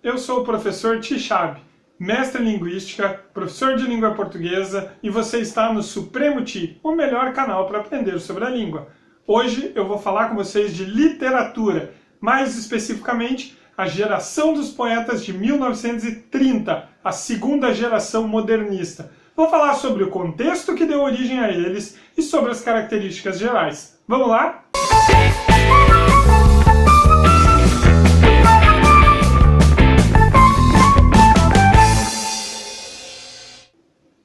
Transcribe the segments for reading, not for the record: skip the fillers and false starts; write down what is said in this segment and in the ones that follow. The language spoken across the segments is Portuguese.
eu sou o professor Tixabe, mestre em Linguística, professor de Língua Portuguesa e você está no Supremo Ti, o melhor canal para aprender sobre a língua. Hoje eu vou falar com vocês de literatura, mais especificamente a geração dos poetas de 1930, a segunda geração modernista. Vou falar sobre o contexto que deu origem a eles e sobre as características gerais. Vamos lá?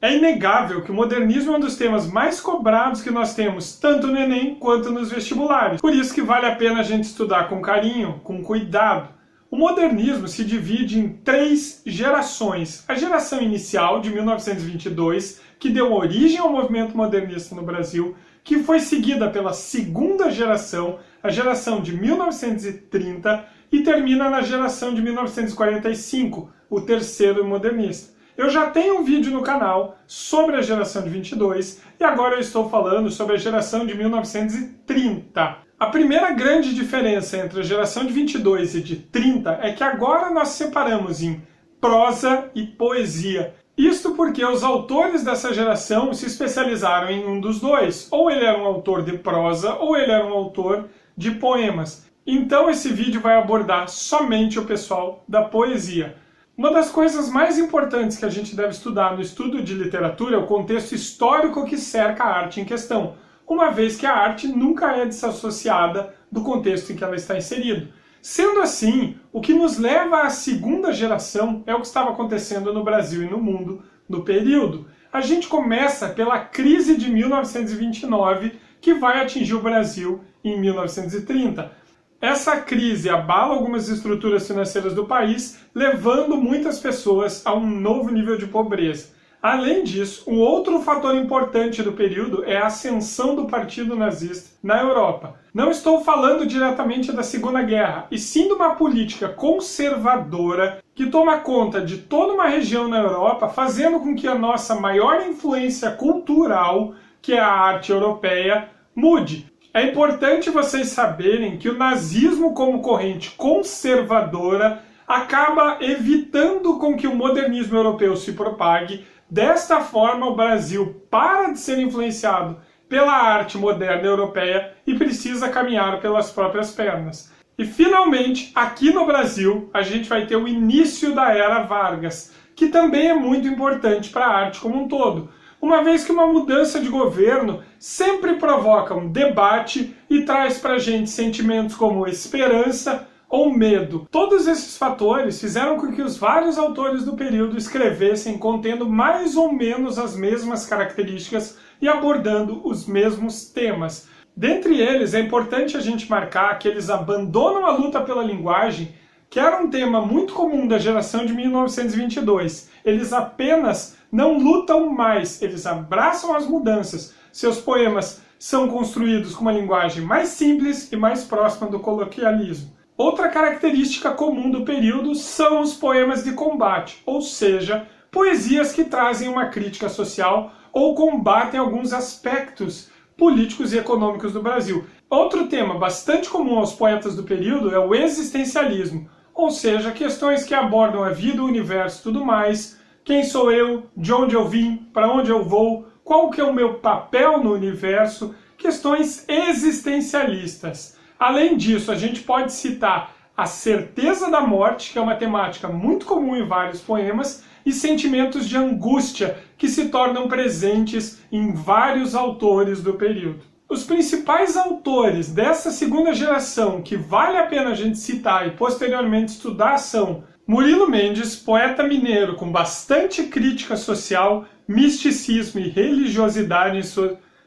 É inegável que o modernismo é um dos temas mais cobrados que nós temos, tanto no Enem quanto nos vestibulares. Por isso que vale a pena a gente estudar com carinho, com cuidado. O modernismo se divide em 3 gerações. A geração inicial, de 1922, que deu origem ao movimento modernista no Brasil, que foi seguida pela segunda geração, a geração de 1930, e termina na geração de 1945, o terceiro modernista. Eu já tenho um vídeo no canal sobre a geração de 22 e agora eu estou falando sobre a geração de 1930. A primeira grande diferença entre a geração de 22 e de 30 é que agora nós separamos em prosa e poesia. Isto porque os autores dessa geração se especializaram em um dos dois. Ou ele era um autor de prosa ou ele era um autor de poemas. Então esse vídeo vai abordar somente o pessoal da poesia. Uma das coisas mais importantes que a gente deve estudar no estudo de literatura é o contexto histórico que cerca a arte em questão, uma vez que a arte nunca é desassociada do contexto em que ela está inserida. Sendo assim, o que nos leva à segunda geração é o que estava acontecendo no Brasil e no mundo no período. A gente começa pela crise de 1929, que vai atingir o Brasil em 1930. Essa crise abala algumas estruturas financeiras do país, levando muitas pessoas a um novo nível de pobreza. Além disso, um outro fator importante do período é a ascensão do Partido Nazista na Europa. Não estou falando diretamente da Segunda Guerra, e sim de uma política conservadora que toma conta de toda uma região na Europa, fazendo com que a nossa maior influência cultural, que é a arte europeia, mude. É importante vocês saberem que o nazismo como corrente conservadora acaba evitando com que o modernismo europeu se propague. Desta forma, o Brasil para de ser influenciado pela arte moderna europeia e precisa caminhar pelas próprias pernas. E finalmente, aqui no Brasil, a gente vai ter o início da Era Vargas, que também é muito importante para a arte como um todo. Uma vez que uma mudança de governo sempre provoca um debate e traz para a gente sentimentos como esperança ou medo. Todos esses fatores fizeram com que os vários autores do período escrevessem contendo mais ou menos as mesmas características e abordando os mesmos temas. Dentre eles, é importante a gente marcar que eles abandonam a luta pela linguagem, que era um tema muito comum da geração de 1922. Eles apenas não lutam mais, eles abraçam as mudanças. Seus poemas são construídos com uma linguagem mais simples e mais próxima do coloquialismo. Outra característica comum do período são os poemas de combate, ou seja, poesias que trazem uma crítica social ou combatem alguns aspectos políticos e econômicos do Brasil. Outro tema bastante comum aos poetas do período é o existencialismo, ou seja, questões que abordam a vida, o universo e tudo mais. Quem sou eu? De onde eu vim? Para onde eu vou? Qual que é o meu papel no universo? Questões existencialistas. Além disso, a gente pode citar a certeza da morte, que é uma temática muito comum em vários poemas, e sentimentos de angústia, que se tornam presentes em vários autores do período. Os principais autores dessa segunda geração que vale a pena a gente citar e posteriormente estudar são Murilo Mendes, poeta mineiro com bastante crítica social, misticismo e religiosidade em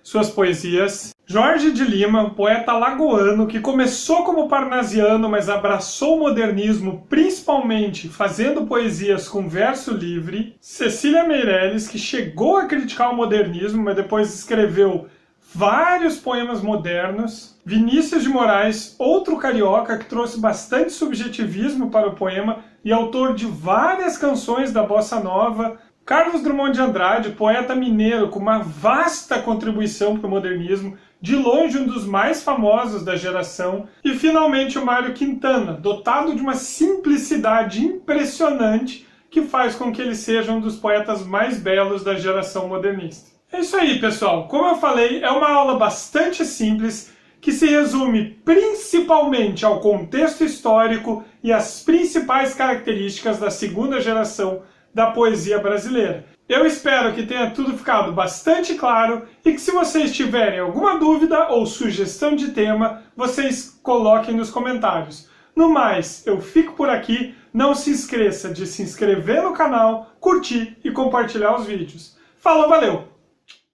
suas poesias. Jorge de Lima, poeta alagoano que começou como parnasiano, mas abraçou o modernismo, principalmente fazendo poesias com verso livre. Cecília Meirelles, que chegou a criticar o modernismo, mas depois escreveu vários poemas modernos. Vinícius de Moraes, outro carioca que trouxe bastante subjetivismo para o poema e autor de várias canções da bossa nova. Carlos Drummond de Andrade, poeta mineiro com uma vasta contribuição para o modernismo, de longe um dos mais famosos da geração, e finalmente o Mário Quintana, dotado de uma simplicidade impressionante que faz com que ele seja um dos poetas mais belos da geração modernista. É isso aí, pessoal. Como eu falei, é uma aula bastante simples, que se resume principalmente ao contexto histórico e às principais características da segunda geração da poesia brasileira. Eu espero que tenha tudo ficado bastante claro e que, se vocês tiverem alguma dúvida ou sugestão de tema, vocês coloquem nos comentários. No mais, eu fico por aqui. Não se esqueça de se inscrever no canal, curtir e compartilhar os vídeos. Falou, valeu!